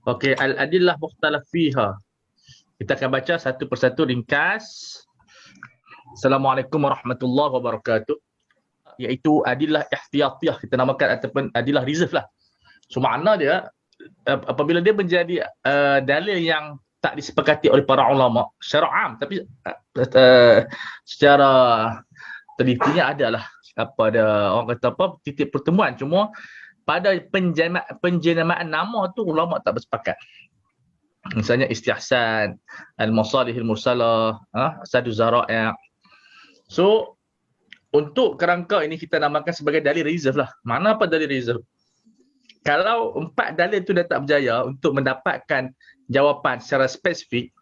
Okey, al-adillah mukhtalaf fiha. Kita akan baca satu persatu ringkas. Assalamualaikum warahmatullahi wabarakatuh. Iaitu adillah ihtiyatiyah kita namakan ataupun adillah reserve lah. So makna dia apabila dia menjadi dalil yang tak disepakati oleh para ulama secara am, tapi secara telitinya adalah pada orang kata apa titik pertemuan, cuma pada penjenamaan nama tu ulama tak bersepakat. Misalnya istihsan, al-masalihil mursalah, sadu zara'i'. So untuk kerangka ini kita namakan sebagai dalil reserve lah. Mana apa dalil reserve? Kalau empat dalil itu dah tak berjaya untuk mendapatkan jawapan secara spesifik,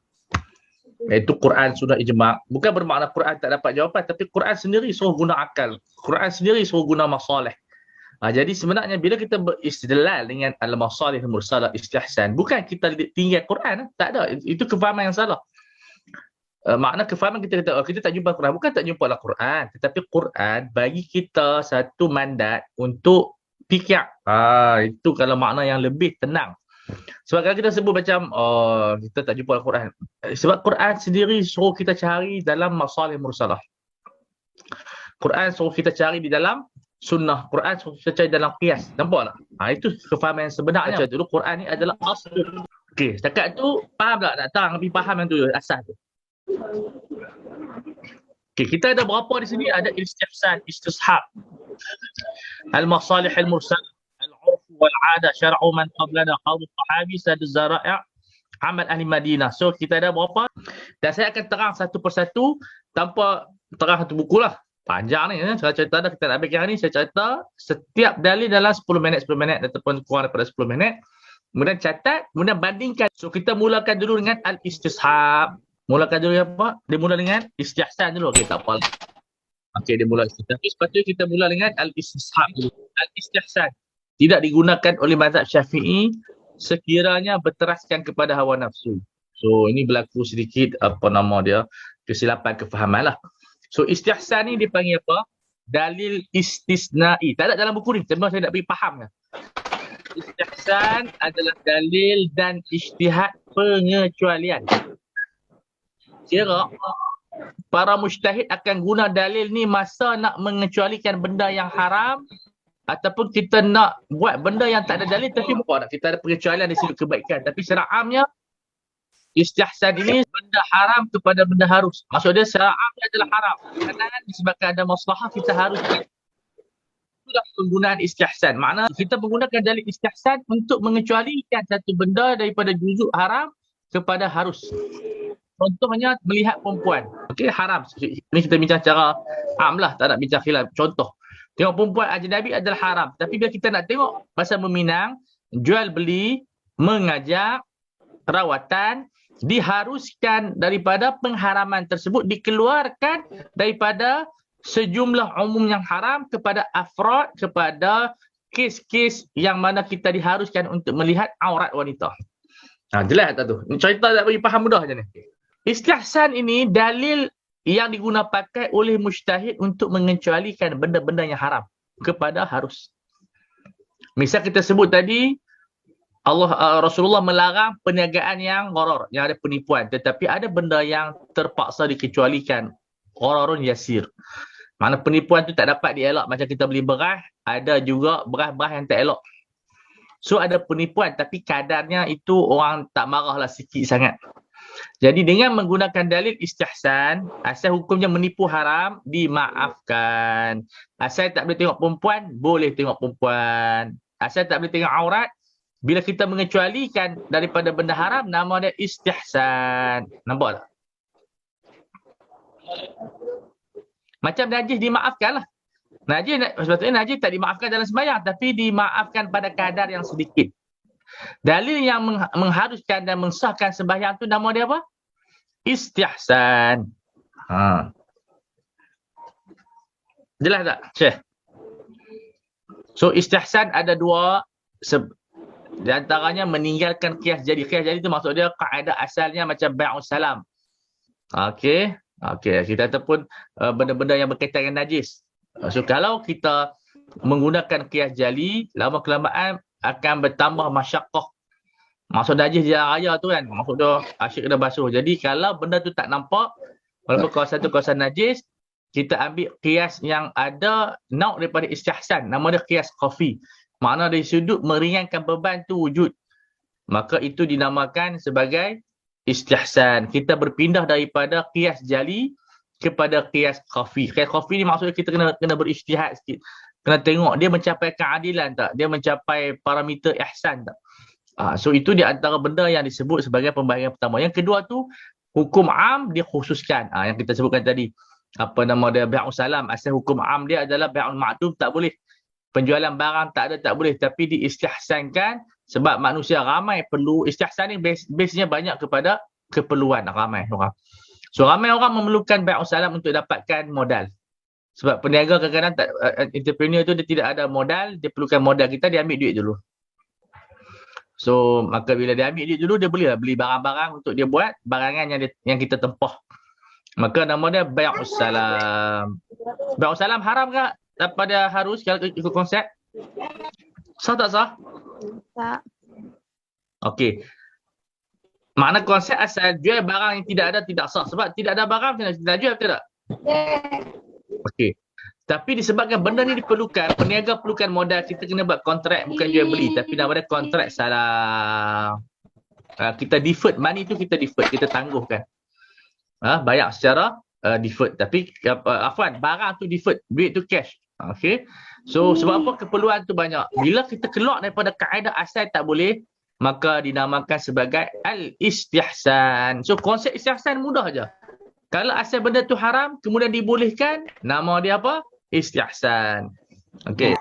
iaitu Quran, Sunnah, Ijma', bukan bermakna Quran tak dapat jawapan, tapi Quran sendiri suruh guna akal. Quran sendiri suruh guna masalih. Jadi sebenarnya bila kita beristidlal dengan al-masalih mursalah istihsan, bukan kita tinggal Quran, tak ada. Itu kefahaman yang salah. Makna kefahaman kita kata, kita tak jumpa Quran, bukan tak jumpa Al-Quran, tetapi Quran bagi kita satu mandat untuk fikir. Itu kalau makna yang lebih tenang. Sebab kalau kita sebut macam kita tak jumpa Al-Quran, sebab Quran sendiri suruh kita cari dalam masalih mursalah. Quran suruh kita cari di dalam sunnah, Quran suruh kita cari dalam qiyas. Nampak tak? Itu kefahaman yang sebenarnya. Macam dulu Quran ni adalah asal. Okey, setakat tu faham tak? Tak lebih faham yang tu asal tu. Okay, kita ada berapa di sini? Ada istihsan, istishab, al-masalih al-mursal, al-urf wal-'ada, syar'u man qablana, qawl sahabi, sad zara'i', amal ahli Madinah. So kita ada berapa? Dan saya akan terang satu persatu tanpa terang satu buku lah. Panjang ni, saya cerita dah, kita nak ambil yang ni, saya cerita setiap dalil dalam 10 minit ataupun kurang daripada 10 minit. Kemudian catat, kemudian bandingkan. So kita mulakan dulu dengan al-istishab. Mulakan dulu apa? Dia mula dengan istihsan dulu. Okey, tak apa. Okey, dia mula istihsan. Tapi sepatutnya kita mula dengan al-istishab dulu. Al-istihsan tidak digunakan oleh mazhab Syafi'i sekiranya berteraskan kepada hawa nafsu. So ini berlaku sedikit apa nama dia, kesilapan kefahaman lah. So istihsan ni dipanggil apa? Dalil istisna'i. Tak ada dalam buku ni. Cuma saya nak bagi faham kan. Istihsan adalah dalil dan ijtihad pengecualian. Kira para mujtahid akan guna dalil ni masa nak mengecualikan benda yang haram ataupun kita nak buat benda yang tak ada dalil tapi bukan, kita ada pengecualian di sudut kebaikan. Tapi secara amnya istihsan ini benda haram kepada benda harus. Maksud dia secara amnya adalah haram. Kerana disebabkan ada maslahah kita harus. Itulah penggunaan istihsan. Makna kita menggunakan dalil istihsan untuk mengecualikan satu benda daripada juzuk haram kepada harus. Contohnya melihat perempuan. Okey, haram. Ini kita bincang secara am lah, tak nak bincang khilaf. Contoh, tengok perempuan ajnabi adalah haram. Tapi bila kita nak tengok pasal meminang, jual beli, mengajak, rawatan, diharuskan daripada pengharaman tersebut, dikeluarkan daripada sejumlah umum yang haram kepada afrad, kepada kes-kes yang mana kita diharuskan untuk melihat aurat wanita. Jelas tak tu? Cerita tak bagi faham mudah je ni. Istihsan ini dalil yang digunakan pakai oleh mujtahid untuk mengecualikan benda-benda yang haram kepada harus. Misal kita sebut tadi Rasulullah melarang perniagaan yang gharar, yang ada penipuan, tetapi ada benda yang terpaksa dikecualikan, ghararun yasir. Mana penipuan tu tak dapat dielak, macam kita beli beras, ada juga beras-beras yang tak elok. So ada penipuan tapi kadarnya itu orang tak marahlah sikit sangat. Jadi dengan menggunakan dalil istihsan, asal hukumnya menipu haram, dimaafkan. Asal tak boleh tengok perempuan, boleh tengok perempuan. Asal tak boleh tengok aurat, bila kita mengecualikan daripada benda haram, nama dia istihsan. Nampak tak? Macam najis dimaafkan lah. Sebetulnya najis tak dimaafkan dalam sembahyang, tapi dimaafkan pada kadar yang sedikit. Dalil yang mengharuskan dan mensahkan sembahyang tu nama dia apa? Istihsan. Jelas tak, Syekh? So istihsan ada dua, di antaranya meninggalkan qiyas jadi. Qiyas jadi tu maksud dia kaedah asalnya macam bai'us salam. Okey, kita ataupun benda-benda yang berkaitan dengan najis. So kalau kita menggunakan qiyas jali, lama kelamaan akan bertambah masyaqqah Maksud najis jalan raya tu kan, maksud dia asyik kena basuh. Jadi kalau benda tu tak nampak, walaupun kawasan tu kawasan najis, kita ambil kias yang ada nauk daripada istihsan. Nama dia kias khafi. Makna dari sudut meringankan beban tu wujud. Maka itu dinamakan sebagai istihsan. Kita berpindah daripada kias jali kepada kias khafi. Kias khafi ni maksudnya kita kena beristihad sikit. Kena tengok dia mencapai keadilan tak? Dia mencapai parameter ihsan tak? So itu di antara benda yang disebut sebagai pembahagian pertama. Yang kedua tu hukum am dikhususkan. Yang kita sebutkan tadi. Apa nama dia, bai'us salam. Asal hukum am dia adalah bai'ul ma'dum, tak boleh. Penjualan barang tak ada, tak boleh. Tapi diistihsankan sebab manusia ramai perlu. Istihsan ni base-nya banyak kepada keperluan ramai orang. So ramai orang memerlukan bai'us salam untuk dapatkan modal. Sebab peniaga kadang-kadang entrepreneur tu dia tidak ada modal, dia perlukan modal kita, dia ambil duit dulu. So maka bila dia ambil duit dulu, dia beli barang-barang untuk dia buat barangan yang kita tempah. Maka nama dia bai'us salam. Bai'us salam haram ke daripada harus kalau ikut konsep? Sah tak sah? Tak. Okey. Makna konsep asal jual barang yang tidak ada tidak sah. Sebab tidak ada barang kita jual betul tak? Okey. Tapi disebabkan benda ni diperlukan, peniaga perlukan modal, kita kena buat kontrak, bukan jual beli, tapi nama dia kontrak salam. Kita deferred, money tu kita deferred, kita tangguhkan. Bayar secara deferred. Tapi afwan, barang tu deferred, duit tu cash. Okey. So sebab apa keperluan tu banyak. Bila kita keluar daripada kaedah asal tak boleh, maka dinamakan sebagai al-istihsan. So konsep istihsan mudah aja. Kalau asal benda tu haram, kemudian dibolehkan, nama dia apa? Istihsan. Okey.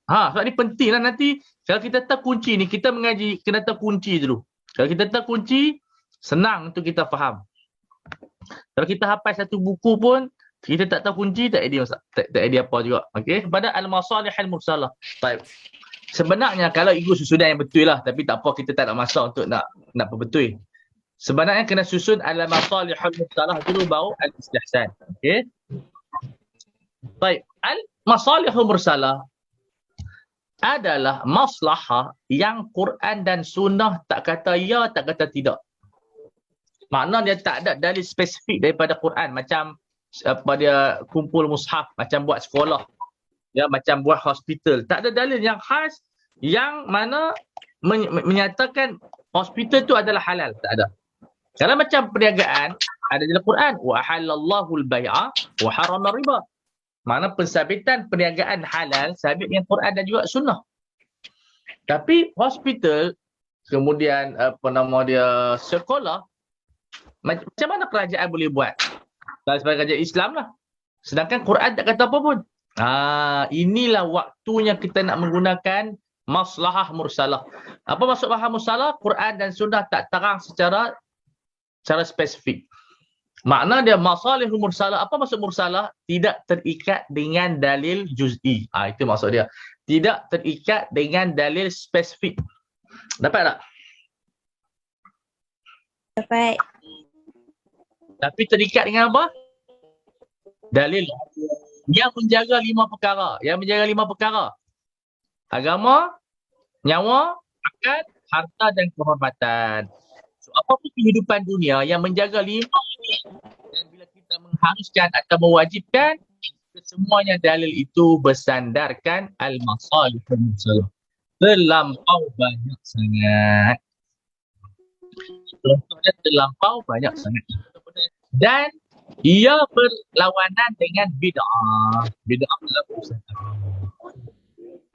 Sebab ni penting lah nanti. Kalau kita tahu kunci ni, kita mengaji, kena tahu kunci dulu. Kalau kita tahu kunci, senang untuk kita faham. Kalau kita hafal satu buku pun, kita tak tahu kunci, tak idea apa juga. Okey. Pada al-masalih al-mursalah. Baik. Sebenarnya kalau ikut susunan yang betul lah, tapi tak apa, kita tak nak masa untuk nak perbetul. Sebenarnya kena susun al-masalih al-mursalah dulu baru al-istihsan. Okey. Baik, al-masalih al-mursalah adalah maslahah yang Quran dan sunnah tak kata ya, tak kata tidak. Makna dia tak ada dalil spesifik daripada Quran, macam apa dia kumpul mushaf, macam buat sekolah, ya, macam buat hospital. Tak ada dalil yang khas yang mana menyatakan hospital tu adalah halal, tak ada. Kalau macam perniagaan, ada dalam Quran, wa halallahu al-bai'a wa harrama riba. Mana pensabitan perniagaan halal sabit yang Quran dan juga sunnah. Tapi hospital, kemudian apa nama dia, sekolah, macam mana kerajaan boleh buat? Kalau sebagai kerajaan Islam lah. Sedangkan Quran tak kata apa pun. Inilah waktunya kita nak menggunakan maslahah mursalah. Apa maksud maslahah mursalah? Quran dan sunnah tak terang secara spesifik. Makna dia masalih mursalah. Apa maksud mursalah? Tidak terikat dengan dalil juz'i. Itu maksud dia. Tidak terikat dengan dalil spesifik. Dapat tak? Dapat. Tapi terikat dengan apa? Dalil. Yang menjaga 5 perkara. Yang menjaga 5 perkara. Agama, nyawa, akal, harta dan kehormatan. So, apapun kehidupan dunia yang menjaga 5 ini, dan bila kita mengharuskan atau mewajibkan, semuanya dalil itu bersandarkan al-masalih al-mursalah. Terlampau banyak sangat. Contohnya terlampau banyak sangat. Dan ia berlawanan dengan bid'ah. Bid'ah dalam urusan agama.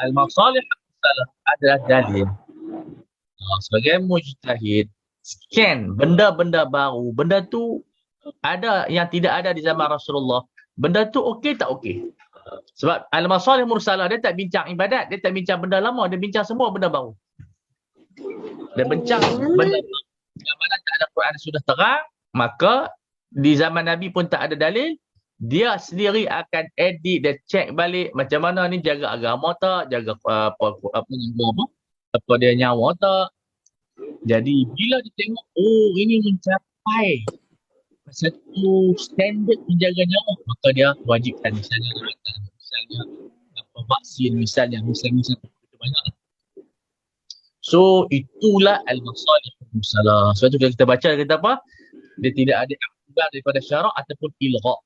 Al-masalih al-mursalah adalah dalil. Sebagai mujtahid, scan benda-benda baru. Benda tu ada yang tidak ada di zaman Rasulullah. Benda tu okey tak okey? Sebab al-masalih mursalah dia tak bincang ibadat, dia tak bincang benda lama, dia bincang semua benda baru. Dia bincang benda baru yang mana tak ada Quran sudah terang, maka di zaman Nabi pun tak ada dalil, dia sendiri akan edit, dia check balik macam mana ni jaga agama tak, jaga apa dia nyawa tak. Jadi bila dia tengok, ini mencapai satu standard menjaga nyawa, maka dia wajibkan misalnya vaksin, misalnya banyak. So itulah al-masalih mursalah. Sebab tu kalau kita baca kita apa? Dia tidak ada akibat daripada syarak ataupun ilgha.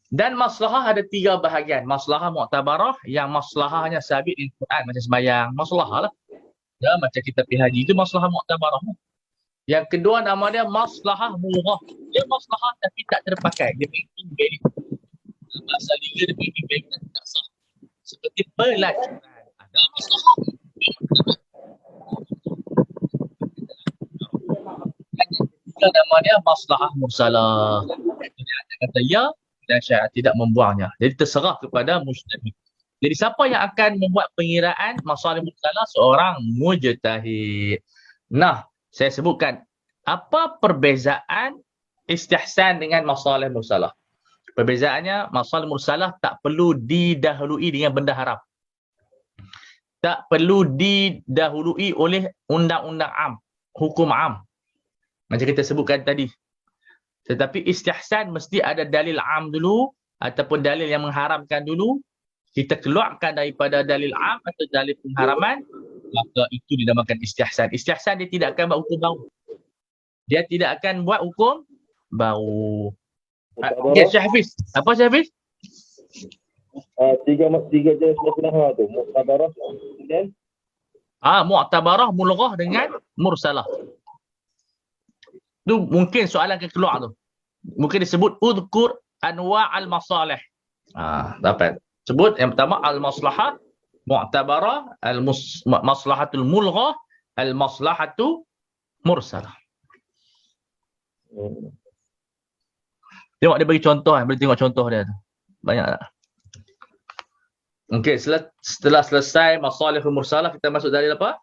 Dan maslahah ada 3 bahagian. Maslahah mu'tabarah yang maslahahnya sabit di Quran macam sembahyang. Maslahah lah. Ya, macam kita pergi haji itu maslahah mu'tabarah. Yang kedua nama dia maslahah mulghah. Dia maslahah tapi tak terpakai. Dia making valid. Bahasa legal dia making valid tak sah. Seperti pelacuran. Ada maslahah. Yang ketiga nama dia maslahah mursalah. Jadi ada kata ya dan syariat tidak membuangnya. Jadi terserah kepada mujtahid. Jadi siapa yang akan membuat pengiraan masalih mursalah? Seorang mujtahid. Nah, saya sebutkan apa perbezaan istihsan dengan masalih mursalah. Perbezaannya, masalih mursalah tak perlu didahului dengan benda haram. Tak perlu didahului oleh undang-undang am, hukum am. Macam kita sebutkan tadi. Tetapi istihsan mesti ada dalil am dulu ataupun dalil yang mengharamkan dulu. Kita keluarkan daripada dalil am atau dalil pengharaman, maka itu dinamakan istihsan. Istihsan dia tidak akan buat hukum baru. Dia tidak akan buat hukum baru. Okay, Syekh Hafiz. Apa Syekh Hafiz? Tiga jenis maslahah tu. Mu'tabarah dan Mu'tabarah, mulghah dengan mursalah. Tu mungkin soalan akan keluar tu. Mungkin disebut udhkur anwa'al masalih. Dapat. Sebut yang pertama al-maslahah mu'tabarah, al-maslahatul mulghah, al-maslahatu mursalah. Tengok dia bagi contoh, boleh tengok contoh dia tu. Banyak tak? Okey, setelah selesai masalihul mursalah, kita masuk dalil apa?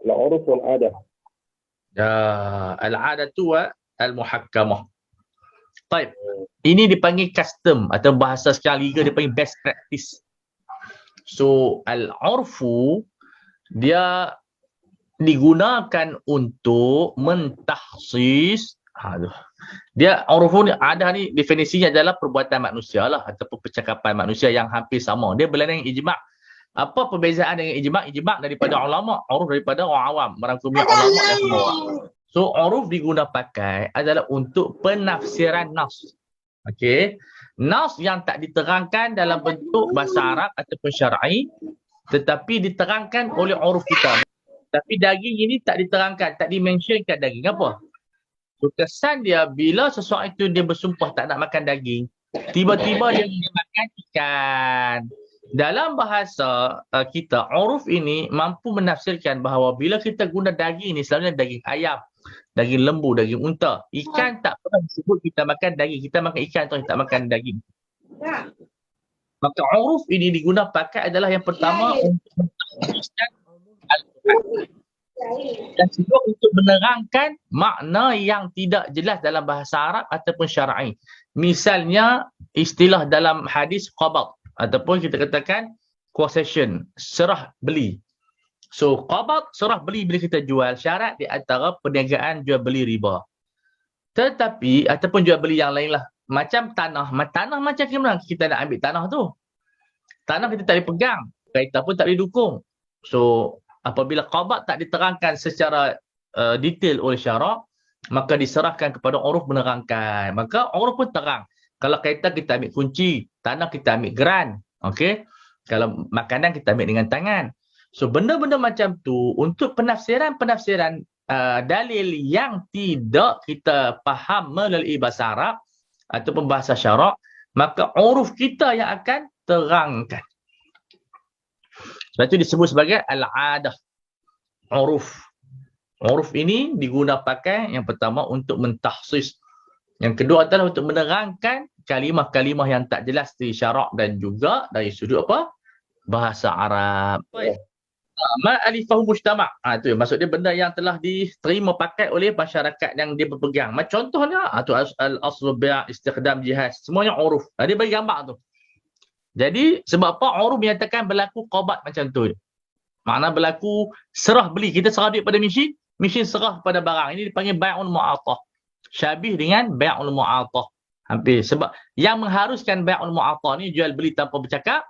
al-'urf wal-'adah. Al-'adatu wa al-muhakkamah. Baik. Ini dipanggil custom atau bahasa secara legal dipanggil best practice. So, al-'urfu dia digunakan untuk mentahsis. Dia 'urfu ni ada ni definisinya adalah perbuatan manusia lah ataupun percakapan manusia yang hampir sama. Dia berlainan dengan ijma'. Apa perbezaan dengan ijma'? Ijma' daripada ulama, 'uruf daripada orang awam, merangkumi ulama dan semua orang. So, 'uruf diguna pakai adalah untuk penafsiran nas. Okey. Nas yang tak diterangkan dalam bentuk bahasa Arab ataupun syar'i, tetapi diterangkan oleh 'uruf kita. Tapi daging ini tak diterangkan, tak dimentionkan daging apa. So, kesan dia bila seseorang itu dia bersumpah tak nak makan daging, tiba-tiba dia makan ikan. Dalam bahasa kita, 'uruf ini mampu menafsirkan bahawa bila kita guna daging ni selalunya daging ayam, daging lembu, daging unta. Ikan tak pernah disebut kita makan daging. Kita makan ikan atau kita makan daging. Maka 'uruf ini diguna pakai adalah yang pertama untuk mentafsirkan Al-Quran. Dan kedua untuk menerangkan makna yang tidak jelas dalam bahasa Arab ataupun syar'i. Misalnya istilah dalam hadis qabad ataupun kita katakan quotation, serah beli. So qabad, serah beli bila kita jual, syarat di antara perniagaan jual beli riba. Tetapi ataupun jual beli yang lain lah. Macam tanah. Tanah macam mana kita nak ambil tanah tu? Tanah kita tak boleh pegang. Kereta pun tak boleh dukung. So apabila qabad tak diterangkan secara detail oleh syarak, maka diserahkan kepada 'uruf menerangkan. Maka 'uruf pun terang. Kalau kereta kita ambil kunci, tanah kita ambil geran. Okey. Kalau makanan kita ambil dengan tangan. So benda-benda macam tu untuk penafsiran dalil yang tidak kita faham melalui bahasa Arab ataupun bahasa syarak, maka 'uruf kita yang akan terangkan. Sebab itu disebut sebagai al-'adah. 'Uruf. 'Uruf ini diguna pakai yang pertama untuk mentahsis. Yang kedua adalah untuk menerangkan kalimah-kalimah yang tak jelas di syarak dan juga dari sudut apa? Bahasa Arab. Ma'alifahu mujtama'. Itu maksud dia benda yang telah diterima pakai oleh masyarakat yang dia berpegang. Macam contohnya tu al-aslu bi' istikhdam jihaz. Semuanya 'uruf. Dia bagi gambar tu. Jadi sebab apa 'uruf menyatakan berlaku qabad macam tu. Makna berlaku serah beli. Kita serah duit pada mesin, mesin serah pada barang. Ini dipanggil bai'ul mu'athah. Syabih dengan bai'ul mu'athah. Hampir. Sebab yang mengharuskan bai'ul mu'athah ni jual beli tanpa bercakap,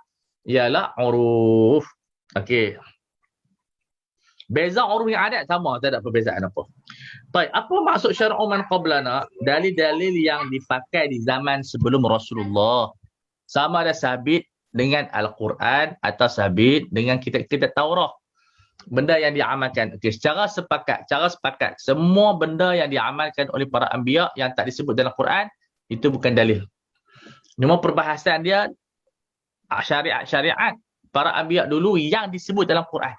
ialah uruf. Okey. Beza uruf yang adat sama, tak ada perbezaan apa. Baik, apa maksud syar'u man qablana? Dalil-dalil yang dipakai di zaman sebelum Rasulullah. Sama ada sabit dengan Al-Quran atau sabit dengan kitab-kitab Taurat. Benda yang diamalkan. Okey, cara sepakat. Semua benda yang diamalkan oleh para anbiya yang tak disebut dalam Quran, itu bukan dalil. Cuma perbahasan dia syariat-syariat para anbiya dulu yang disebut dalam Quran.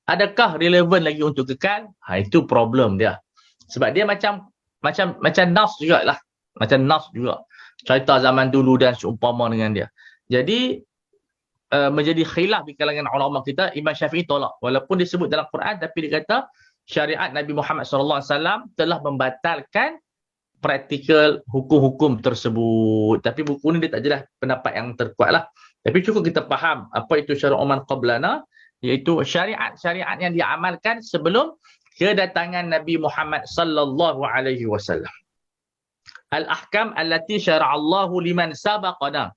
Adakah relevan lagi untuk kekal? Itu problem dia. Sebab dia macam nas jugalah. Macam nas juga. Cerita zaman dulu dan seumpama dengan dia. Jadi menjadi khilaf di kalangan ulama kita. Imam Syafi'i tolak. Walaupun disebut dalam Quran, tapi dia kata syariat Nabi Muhammad SAW telah membatalkan praktikal hukum-hukum tersebut. Tapi buku ni dia tak jelas pendapat yang terkuat lah. Tapi cukup kita faham apa itu syar'u man qablana, iaitu syariat-syariat yang diamalkan sebelum kedatangan Nabi Muhammad sallallahu alaihi wasallam. Al-ahkam allati syara'allahu liman sabaqana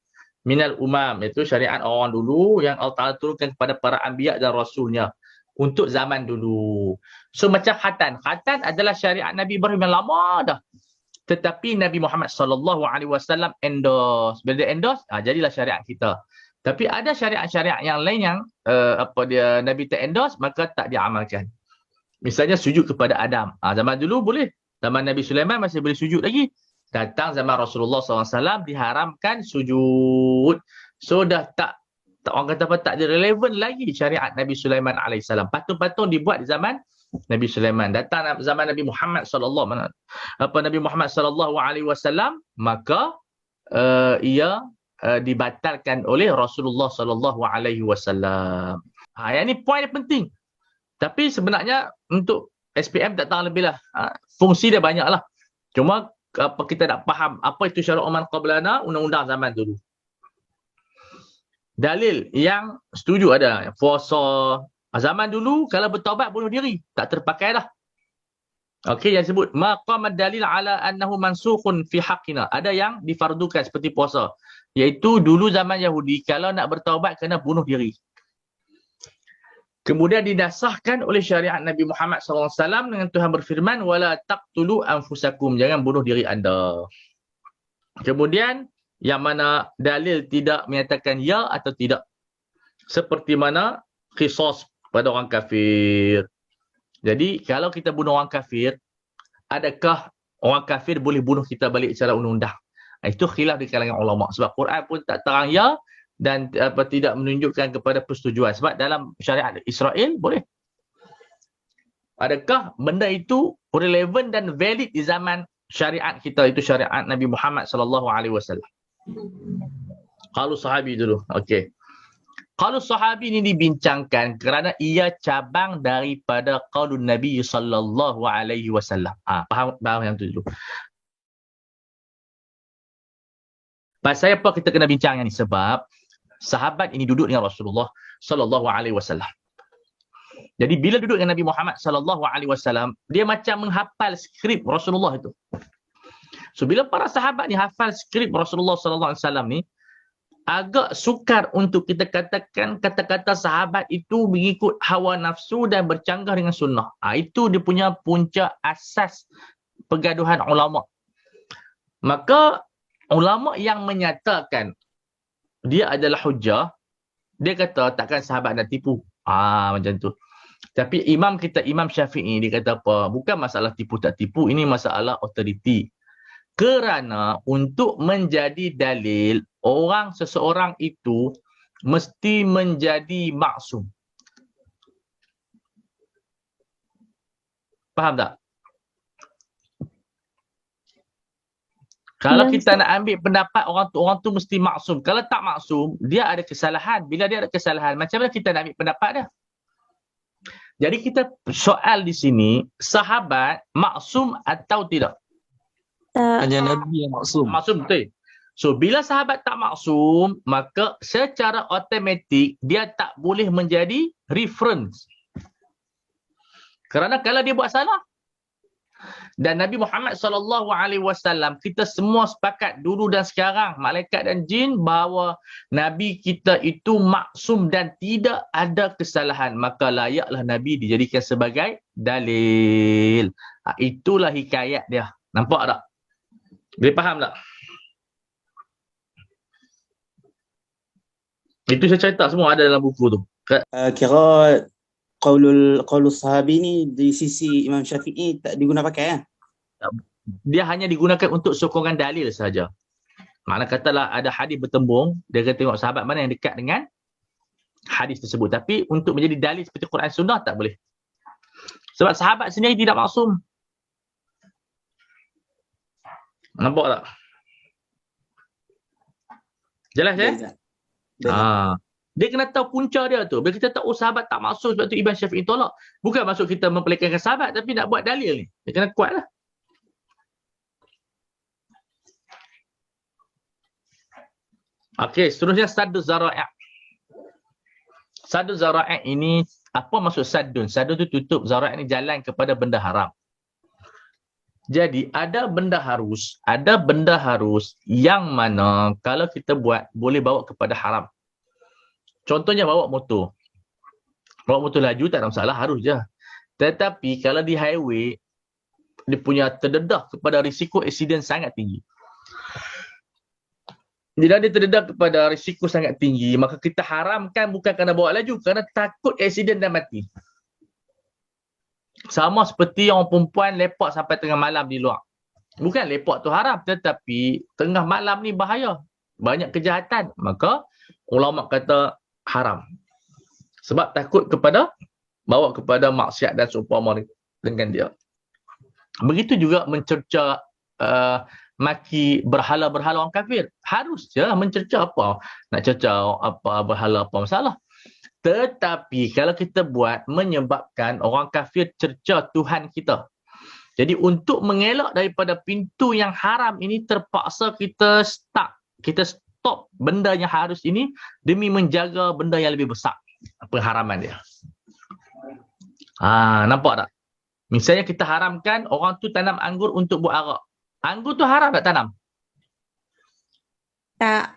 minal umam, itu syariat orang dulu yang Allah Taala turunkan kepada para anbiya dan rasulnya untuk zaman dulu. So macam khatan. Khatan adalah syariat Nabi Ibrahim yang lama dah. Tetapi Nabi Muhammad sallallahu alaihi wasallam endorse. Bila dia endorse, jadilah syariat kita. Tapi ada syariat-syariat yang lain yang Nabi tak endorse, maka tak diamalkan. Misalnya sujud kepada Adam. Zaman dulu boleh. Zaman Nabi Sulaiman masih boleh sujud lagi. Datang zaman Rasulullah SAW diharamkan sujud. So dah tak orang kata apa, tak ada relevan lagi syariat Nabi Sulaiman AS. Patung-patung dibuat di zaman Nabi Sulaiman. Datang zaman Nabi Muhammad SAW, maka ia dibatalkan oleh Rasulullah SAW. Yang ni poin yang penting. Tapi sebenarnya untuk SPM tak tahu lebih lah. Fungsi dia banyak lah. Cuma kita nak faham apa itu syar'u man qablana, undang-undang zaman dulu. Dalil yang setuju ada. Puasa. Zaman dulu kalau bertaubat bunuh diri. Tak terpakai dah. Okey, yang sebut maqamad dalil ala annahu mansukhun fi haqqina. Ada yang difardukan seperti puasa. Iaitu dulu zaman Yahudi, kalau nak bertaubat kena bunuh diri. Kemudian didasarkan oleh syariat Nabi Muhammad SAW dengan Tuhan berfirman, wala taqtulu anfusakum, jangan bunuh diri anda. Kemudian yang mana dalil tidak menyatakan ya atau tidak. Seperti mana qisas pada orang kafir. Jadi kalau kita bunuh orang kafir, adakah orang kafir boleh bunuh kita balik secara undang-undang? Itu khilaf di kalangan ulama. Sebab Quran pun tak terang ya dan tidak menunjukkan kepada persetujuan. Sebab dalam syariat Israel boleh. Adakah benda itu relevan dan valid di zaman syariat kita, itu syariat Nabi Muhammad SAW? Qalu sahabi dulu. Okey. Qalu sahabi ini dibincangkan kerana ia cabang daripada qaulun Nabi SAW. Faham yang tu dulu. Pasal apa kita kena bincang yang ni? Sebab sahabat ini duduk dengan Rasulullah SAW. Jadi bila duduk dengan Nabi Muhammad SAW, dia macam menghafal skrip Rasulullah itu. So bila para sahabat ni hafal skrip Rasulullah SAW ni, agak sukar untuk kita katakan kata-kata sahabat itu mengikut hawa nafsu dan bercanggah dengan sunnah. Itu dia punya punca asas pergaduhan ulama. Maka ulama yang menyatakan dia adalah hujah, dia kata takkan sahabat nak tipu. Macam tu. Tapi imam kita, Imam Syafi'i, dia kata apa? Bukan masalah tipu tak tipu, ini masalah autoriti. Kerana untuk menjadi dalil, seseorang itu mesti menjadi maksum. Faham tak? Kalau kita nak ambil pendapat orang tu mesti maksum. Kalau tak maksum, dia ada kesalahan. Bila dia ada kesalahan, macam mana kita nak ambil pendapat dia? Jadi kita soal di sini, sahabat maksum atau tidak? Hanya Nabi yang maksum. Maksum, betul. So, bila sahabat tak maksum, maka secara automatik dia tak boleh menjadi reference. Kerana kalau dia buat salah, Dan Nabi Muhammad SAW, kita semua sepakat dulu dan sekarang, malaikat dan jin, bahawa Nabi kita itu maksum dan tidak ada kesalahan. Maka layaklah Nabi dijadikan sebagai dalil. Itulah hikayat dia. Nampak tak? Boleh faham tak? Itu saya cerita semua ada dalam buku tu. Kira qaulul sahabi ni di sisi Imam Syafi'i tak diguna pakai ya? Dia hanya digunakan untuk sokongan dalil saja. Makna katalah ada hadis bertembung, dia akan tengok sahabat mana yang dekat dengan hadis tersebut. Tapi untuk menjadi dalil seperti Quran Sunnah tak boleh. Sebab sahabat sendiri tidak maksum. Nampak tak? Jelas ya? Dia kena tahu punca dia tu. Bila kita tahu sahabat tak maksud, sebab tu Ibn Syafi'i tolak. Bukan maksud kita mempelekatkan sahabat, tapi nak buat dalil ni. Dia kena kuat lah. Okey, seterusnya Saddu Zara'i'. Saddu Zara'i' ini, apa maksud Saddun? Saddun tu tutup, Zara'i' ni jalan kepada benda haram. Jadi ada benda harus yang mana kalau kita buat boleh bawa kepada haram. Contohnya bawa motor. Bawa motor laju tak ada masalah, harus je. Tetapi kalau di highway dia punya terdedah kepada risiko aksiden sangat tinggi. Bila dia terdedah kepada risiko sangat tinggi, maka kita haramkan bukan kerana bawa laju, kerana takut aksiden dan mati. Sama seperti orang perempuan lepak sampai tengah malam di luar. Bukan lepak tu haram, tetapi tengah malam ni bahaya. Banyak kejahatan. Maka ulama kata haram. Sebab takut kepada bawa kepada maksiat dan seumpama dengan dia. Begitu juga mencerca maki berhala-berhala orang kafir. Harus je mencerca apa. Nak cerca apa berhala apa masalah. Tetapi kalau kita buat menyebabkan orang kafir cerca Tuhan kita. Jadi untuk mengelak daripada pintu yang haram ini, terpaksa kita stop benda yang harus ini demi menjaga benda yang lebih besar, pengharaman dia. Nampak tak? Misalnya kita haramkan orang tu tanam anggur untuk buat arak. Anggur tu haram tak tanam? Tak.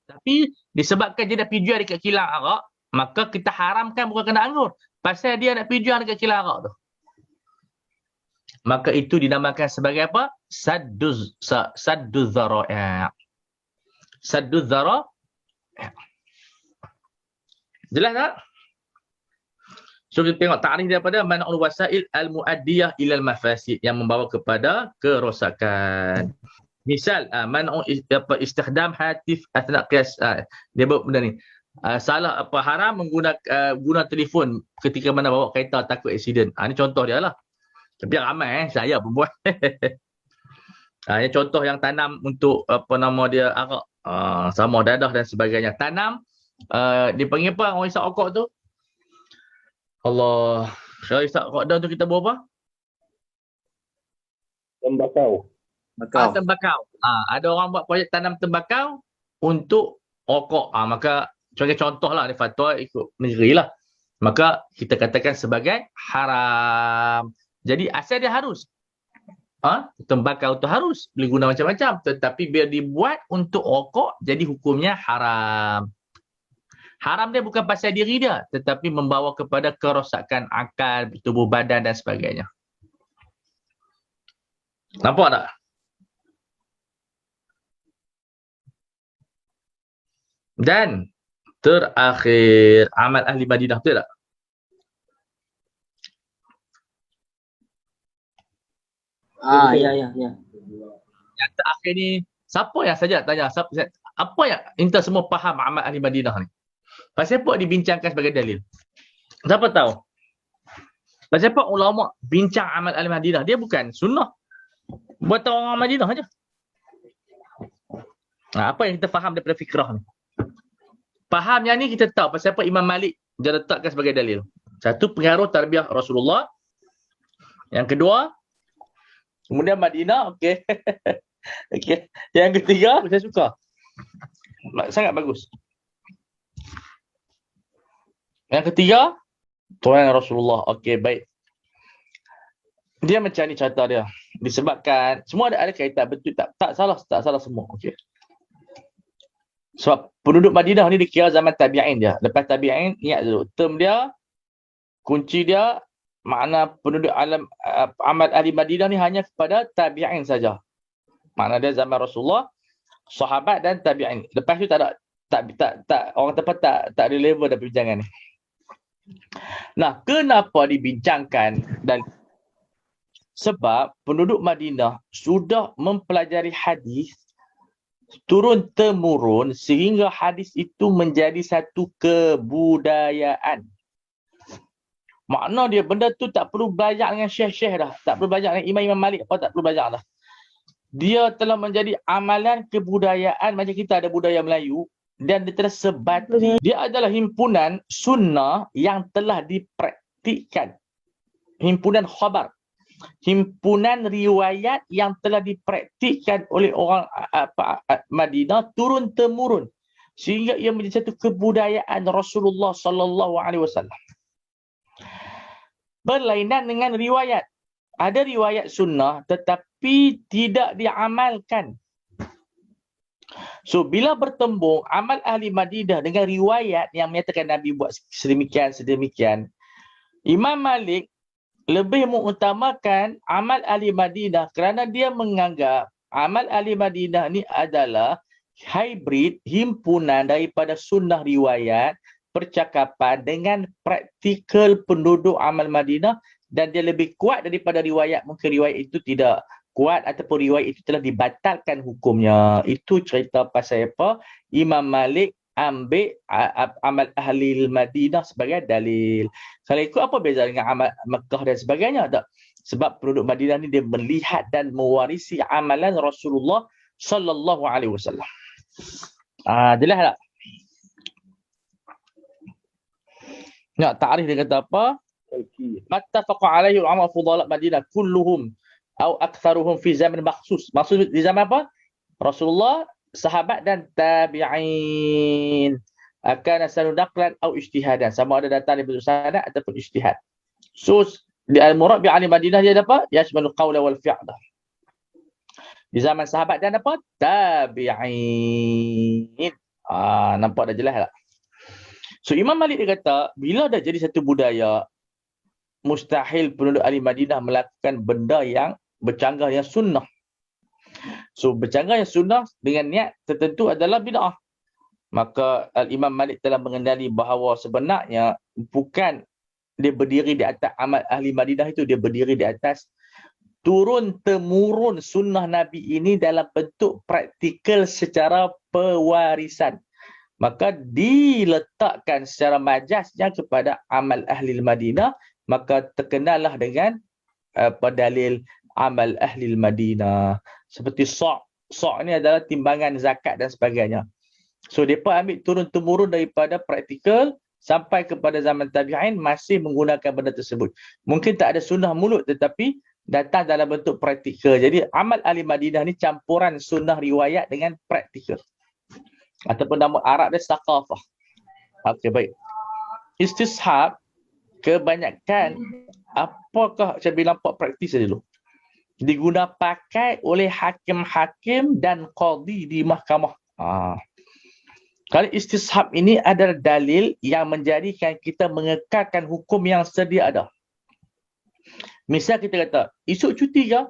Tapi disebabkan dia dah pergi jual dekat kilang arak, maka kita haramkan bukan kena anggur. Pasal dia nak pergi jual dekat kilang arak tu. Maka itu dinamakan sebagai apa? Saddu Zara'i'. Saddu Zara'i'. Jelas tak? So kita tengok ta'rif daripada man'ul wasail al-mu'addiyah ilal mafasid, yang membawa kepada kerosakan. Misal man'ul istikhdam hatif athna qiyas. Dia buat benda ni. Salah haram guna telefon ketika mana bawa kereta takut aksiden. Ini contoh dia lah. Tapi ramai saya pun buat. Ini contoh yang tanam untuk apa nama dia arak. Sama dadah dan sebagainya. Tanam dipanggil apa orang isap rokok tu? Allah. Kalau isap rokok tu kita buat apa? Tembakau. Tembakau. Ada orang buat projek tanam tembakau untuk rokok. Maka sebagai contoh lah, ni fatwa ikut negeri lah. Maka kita katakan sebagai haram. Jadi asal dia harus. Tembakau tu harus. Boleh guna macam-macam. Tetapi bila dibuat untuk rokok, jadi hukumnya haram. Haram dia bukan pasal diri dia, tetapi membawa kepada kerosakan akal, tubuh badan dan sebagainya. Nampak tak? Dan terakhir, amal ahli Madinah, betul tak? Ya. Yang terakhir ni, siapa yang saja tanya, apa yang kita semua faham amal ahli Madinah ni? Pasal apa dibincangkan sebagai dalil? Siapa tahu? Pasal apa ulama bincang amal ahli Madinah? Dia bukan sunnah. Buat orang Madinah saja. Apa yang kita faham daripada fikrah ni? Faham yang ni kita tahu pasal apa Imam Malik dia letakkan sebagai dalil. Satu, pengaruh tarbiyah Rasulullah. Yang kedua, kemudian Madinah, okey. Okey. Yang ketiga, saya suka. Sangat bagus. Yang ketiga, Tuhan Rasulullah. Okey, baik. Dia macam ni cerita dia. Disebabkan semua ada kaitan, betul tak salah semua. Okey. Sebab penduduk Madinah ni dikira zaman tabi'in dia. Lepas tabi'in, ingat dulu, term dia, kunci dia, makna penduduk amal ahli Madinah ni hanya kepada tabi'in saja. Makna dia zaman Rasulullah, sahabat dan tabi'in. Lepas tu tak ada, orang tempat tak relevan dah perbincangan ni. Nah, kenapa dibincangkan? Dan sebab penduduk Madinah sudah mempelajari hadis turun-temurun sehingga hadis itu menjadi satu kebudayaan. Makna dia benda tu tak perlu belajar dengan syekh-syekh dah. Tak perlu belajar dengan Imam Malik apa, tak perlu belajar dah. Dia telah menjadi amalan kebudayaan macam kita ada budaya Melayu dan dia telah sebati. Dia adalah himpunan sunnah yang telah dipraktikkan. Himpunan khabar. Himpunan riwayat yang telah dipraktikkan oleh orang Madinah turun-temurun sehingga ia menjadi satu kebudayaan Rasulullah sallallahu alaihi wasallam. Berlainan dengan riwayat. Ada riwayat sunnah tetapi tidak diamalkan. So bila bertembung amal ahli Madinah dengan riwayat yang menyatakan Nabi buat sedemikian, Imam Malik lebih mengutamakan amal ahli Madinah kerana dia menganggap amal ahli Madinah ni adalah hybrid, himpunan daripada sunnah riwayat, percakapan dengan praktikal penduduk amal Madinah, dan dia lebih kuat daripada riwayat. Mungkin riwayat itu tidak kuat ataupun riwayat itu telah dibatalkan hukumnya. Itu cerita pasal apa Imam Malik ambil amal ahli Madinah sebagai dalil. Kalau ikut, apa beza dengan amal Mekah dan sebagainya? Tak. Sebab penduduk Madinah ni dia melihat dan mewarisi amalan Rasulullah sallallahu alaihi wasallam. Jelas tak? Nak ta'rif dia kata apa? Mattafaqa alaihi ulama fudala Madinah kulluhum atau aktsaruhum fi zaman makhsus. Maksud di zaman apa? Rasulullah, sahabat dan tabi'in. Akan asal naqlan atau ijtihadan. Sama ada datang dari bentuk sanad ataupun ijtihad. So di al-murad bi ahli Madinah dia ada apa? Yashmalu qawla wal fi'la. Di zaman sahabat dan apa? Tabi'in. Nampak dah jelas tak? So Imam Malik dia kata, bila dah jadi satu budaya, mustahil penduduk ahli Madinah melakukan benda yang bercanggah yang sunnah. So bercanggah yang sunnah dengan niat tertentu adalah bid'ah. Maka Imam Malik telah mengenali bahawa sebenarnya bukan dia berdiri di atas amal ahli Madinah itu, dia berdiri di atas turun-temurun sunnah Nabi ini dalam bentuk praktikal secara pewarisan. Maka diletakkan secara majaznya kepada amal ahli Madinah, maka terkenalah dengan dalil amal ahli Madinah. Seperti sa'. Sa' ni adalah timbangan zakat dan sebagainya. So mereka ambil turun-temurun daripada praktikal sampai kepada zaman tabi'in masih menggunakan benda tersebut. Mungkin tak ada sunnah mulut tetapi datang dalam bentuk praktikal. Jadi amal ahli Madinah ni campuran sunnah riwayat dengan praktikal. Ataupun nama Arab dia saqafah. Okey, baik. Istishab kebanyakan apakah saya bilang praktis saja dulu. Diguna pakai oleh hakim-hakim dan qadi di mahkamah. Kalau istishab ini adalah dalil yang menjadikan kita mengekalkan hukum yang sedia ada. Misal kita kata, esok cuti ke?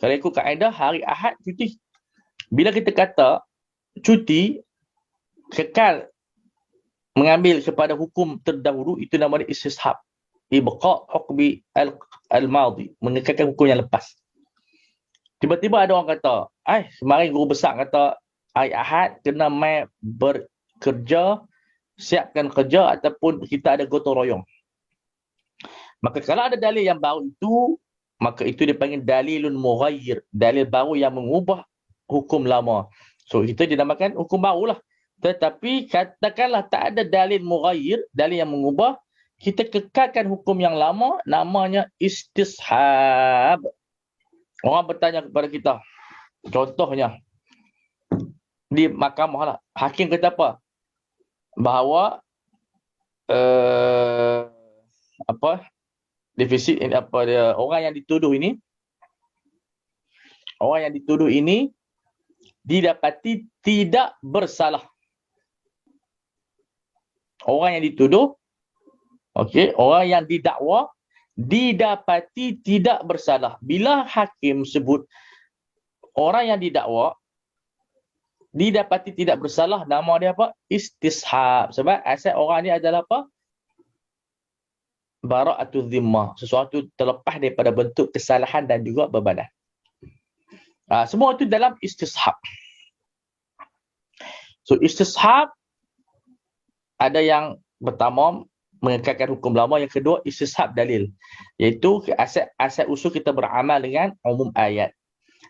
Kalau ikut kaedah hari Ahad cuti. Bila kita kata cuti, kekal mengambil kepada hukum terdahulu, itu namanya istishab. Ibqa' hukmi al-madi, mengekalkan hukum yang lepas. Tiba-tiba ada orang kata, kemarin guru besar kata hari Ahad kena mai bekerja, siapkan kerja ataupun kita ada gotong royong. Maka kalau ada dalil yang baru itu, maka itu dipanggil dalilun mughayyir, dalil baru yang mengubah hukum lama. So kita dinamakan hukum barulah. Tetapi katakanlah tak ada dalil mughayyir, dalil yang mengubah, kita kekalkan hukum yang lama, namanya istishab. Orang bertanya kepada kita, contohnya di mahkamah lah, hakim kata apa? Bahawa defisit ini apa dia, orang yang dituduh ini didapati tidak bersalah. Orang yang dituduh, okey, orang yang didakwa didapati tidak bersalah. Bila hakim sebut orang yang didakwa didapati tidak bersalah, nama dia apa? Istishab. Sebab asal orang ni adalah apa? Bara'atul zimmah. Sesuatu terlepas daripada bentuk kesalahan dan juga bebanan. Semua itu dalam istishab. So istishab ada yang pertama mengekalkan hukum lama, yang kedua istishab dalil, iaitu asal usul kita beramal dengan umum ayat.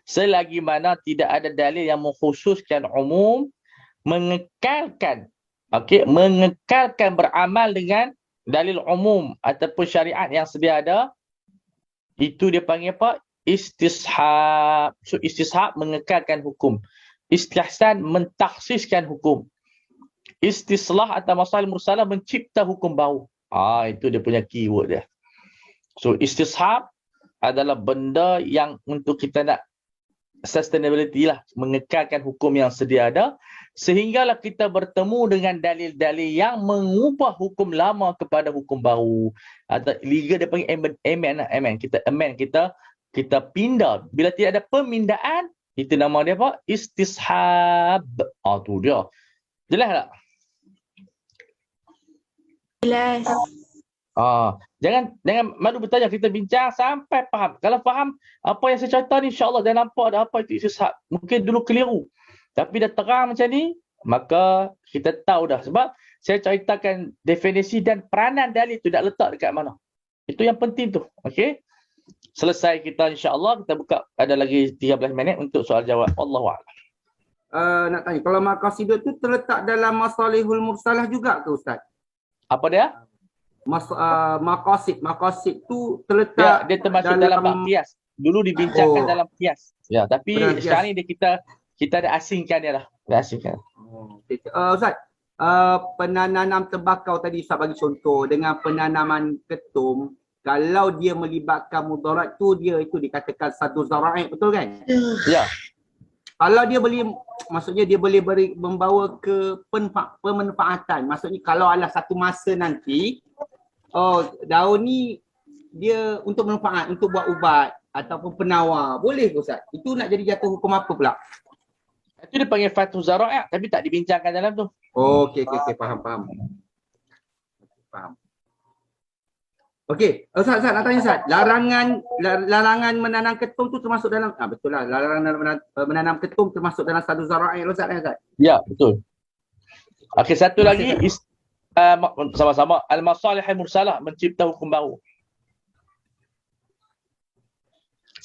Selagi mana tidak ada dalil yang mengkhususkan umum, mengekalkan beramal dengan dalil umum ataupun syariat yang sedia ada, itu dia panggil apa? Istishab. So istishab mengekalkan hukum. Istihsan mentakhsiskan hukum. Istislah atau masalah mursalah mencipta hukum baru. Itu dia punya keyword dia. So istishab adalah benda yang untuk kita nak sustainability lah, mengekalkan hukum yang sedia ada, sehinggalah kita bertemu dengan dalil-dalil yang mengubah hukum lama kepada hukum baru. Atau legal dia panggil amend. Kita amend, kita pindah. Bila tidak ada pemindaan, itu nama dia apa? Istishab. Tu dia. Jelas tak? Jelas. Jangan malu bertanya, kita bincang sampai faham. Kalau faham apa yang saya cerita ni, insya-Allah dah nampak dah apa itu istishab. Mungkin dulu keliru, tapi dah terang macam ni, maka kita tahu dah. Sebab saya ceritakan definisi dan peranan dalil itu dah letak dekat mana. Itu yang penting tu. Okey. Selesai kita, insya-Allah kita buka, ada lagi 13 minit untuk soal jawab. Wallahu a'lam. Nak tanya, kalau maqasid tu terletak dalam masalihul mursalah juga ke Ustaz? Apa dia? Maqasid tu terletak dia termasuk dalam bab qiyas. Dulu dibincangkan dalam qiyas. Ya, tapi sekarang ni kita ada asingkan dia lah. Dah asingkan. Ustaz, penanaman tembakau tadi Ustaz bagi contoh dengan penanaman ketum, kalau dia melibatkan mudarat tu, dia itu dikatakan satu zara'i, betul kan? Ya. Kalau dia boleh, maksudnya dia boleh membawa ke pemanfaatan. Maksudnya kalau ada satu masa nanti, daun ni dia untuk manfaat, untuk buat ubat ataupun penawar, boleh ke Ustaz? Itu nak jadi jatuh hukum apa pula? Itu dia panggil fatu zara'i, tapi tak dibincangkan dalam tu. Okey, faham. Okey, Ustaz nak tanya Ustaz, larangan menanam ketum tu termasuk dalam, betul lah, larangan menanam ketum termasuk dalam satu zara'i Ustaz kan Ustaz? Ya, betul. Okey, satu lagi sama-sama al-masalih al-mursalah, mencipta hukum baru.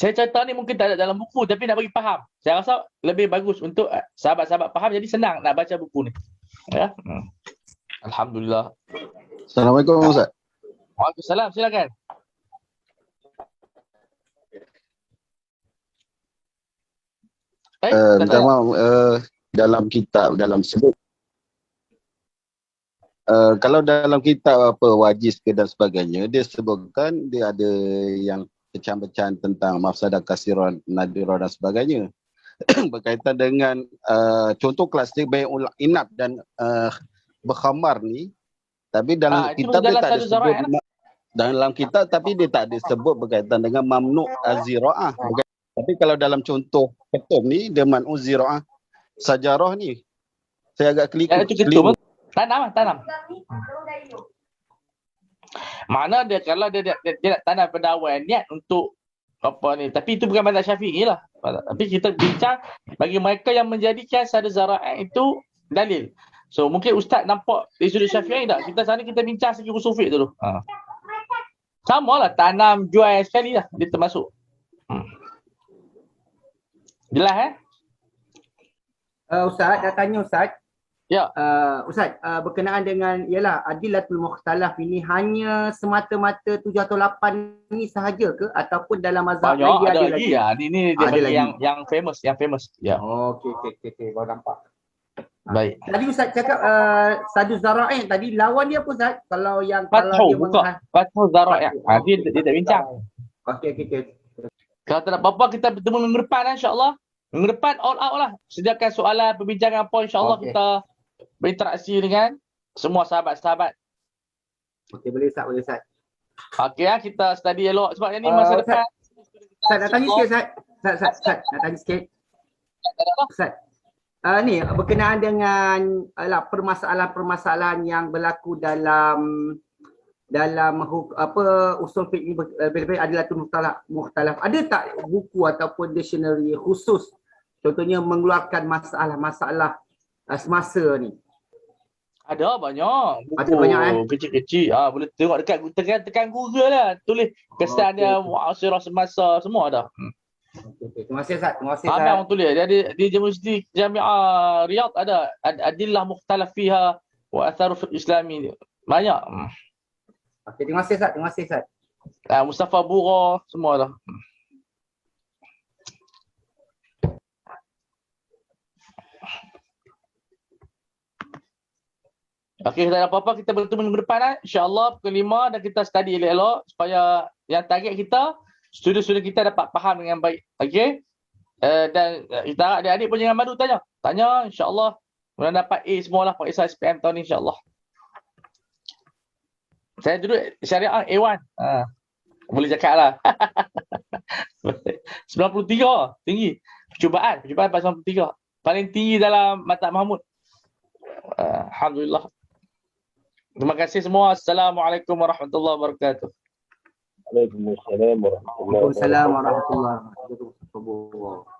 Saya cerita ni mungkin tak ada dalam buku, tapi nak bagi faham. Saya rasa lebih bagus untuk sahabat-sahabat faham, jadi senang nak baca buku ni. Ya. Alhamdulillah. Assalamualaikum Ustaz. Waalaikumsalam, silakan. Minta maaf, dalam kitab, dalam sebut kalau dalam kitab apa wajiz ke dan sebagainya, dia sebutkan dia ada yang pecahan-pecahan tentang mafsadah kasiran, nadirah dan sebagainya. Berkaitan dengan contoh klasik bai'ul inab dan berkhamar ni, tapi dalam kitab dia tak ada sebut dalam kitab, tapi dia tak ada sebut berkaitan dengan mamnu' az-zira'ah. Tapi kalau dalam contoh ketum ni, dia man'u zira'ah sajarah ni, saya agak keliru. Tanam. Mana dia kalau dia nak tanam pendawan, niat untuk apa ni, tapi itu bukan mazhab Syafi'i lah. Tapi kita bincang bagi mereka yang menjadikan sada zara'i itu dalil. So mungkin Ustaz nampak dari sudut Syafi'i tak? Kita sana kita bincang segi usul fiqh dulu. Sama lah, tanam jual sekali lah dia termasuk. Jelas Ustaz, nak tanya Ustaz. Ya. Ustaz, berkenaan dengan ialah adillatul mukhtalaf ini hanya semata-mata 7 atau 8 ni sahaja ke ataupun dalam mazhab lain dia ada lagi? Ya, ini dia bagi yang famous. Ya. Okey, baru nampak. Baik. Tadi Ustaz cakap Sadu Zara'in tadi lawan dia apa Ustaz? Kalau yang kalau Fathu dia buka. Fathu Zara'i. Dia tak bincang. Okey. Kalau tak ada apa-apa kita bertemu minggu depan insya-Allah. Minggu depan all out lah. Sediakan soalan, perbincangan apa insya-Allah Okey. kita berinteraksi dengan semua sahabat-sahabat. Okey, boleh Ustaz. Okey kita study elok sebab yang ni Ustaz, masa depan. Ustaz nak tanya sikit Ustaz. Ustaz nak tanya sikit. Ustaz. Ni berkenaan dengan permasalahan-permasalahan yang berlaku dalam usul fiqh ni lebih-lebih adalah mukhtalaf. Ada tak buku ataupun dictionary khusus contohnya mengeluarkan masalah-masalah semasa ni? Ada banyak buku. Ada banyak, kecil-kecil. Boleh tengok dekat tekan Google lah. Tulis kesan dia muasirah semasa semua ada. Okey. Terima kasih Ustaz. Ramai orang tulis. Dia di Universiti Jamiah Riyadh ada adillah mukhtalaf fiha wa atharu fiqh islami. Banyak. Okey, terima kasih Ustaz. Mustafa Bura semua dah. Okey, tak ada apa-apa kita bertemu minggu depan insya-Allah pukul 5 dan kita study elok-elok supaya yang target kita student-student kita dapat faham dengan baik. Okey? Dan kita harap adik-adik pun jangan malu tanya. Tanya insya-Allah mudah dapat A semualah Pak SPM tahun ni insya-Allah. Saya duduk syariah A1. Boleh cakap lah. 93 tinggi. Percubaan pasal 93. Paling tinggi dalam Mata Mahmud. Alhamdulillah. Terima kasih semua. Assalamualaikum warahmatullahi wabarakatuh. Waalaikumsalam warahmatullahi wabarakatuh. Waalaikumsalam warahmatullahi wabarakatuh.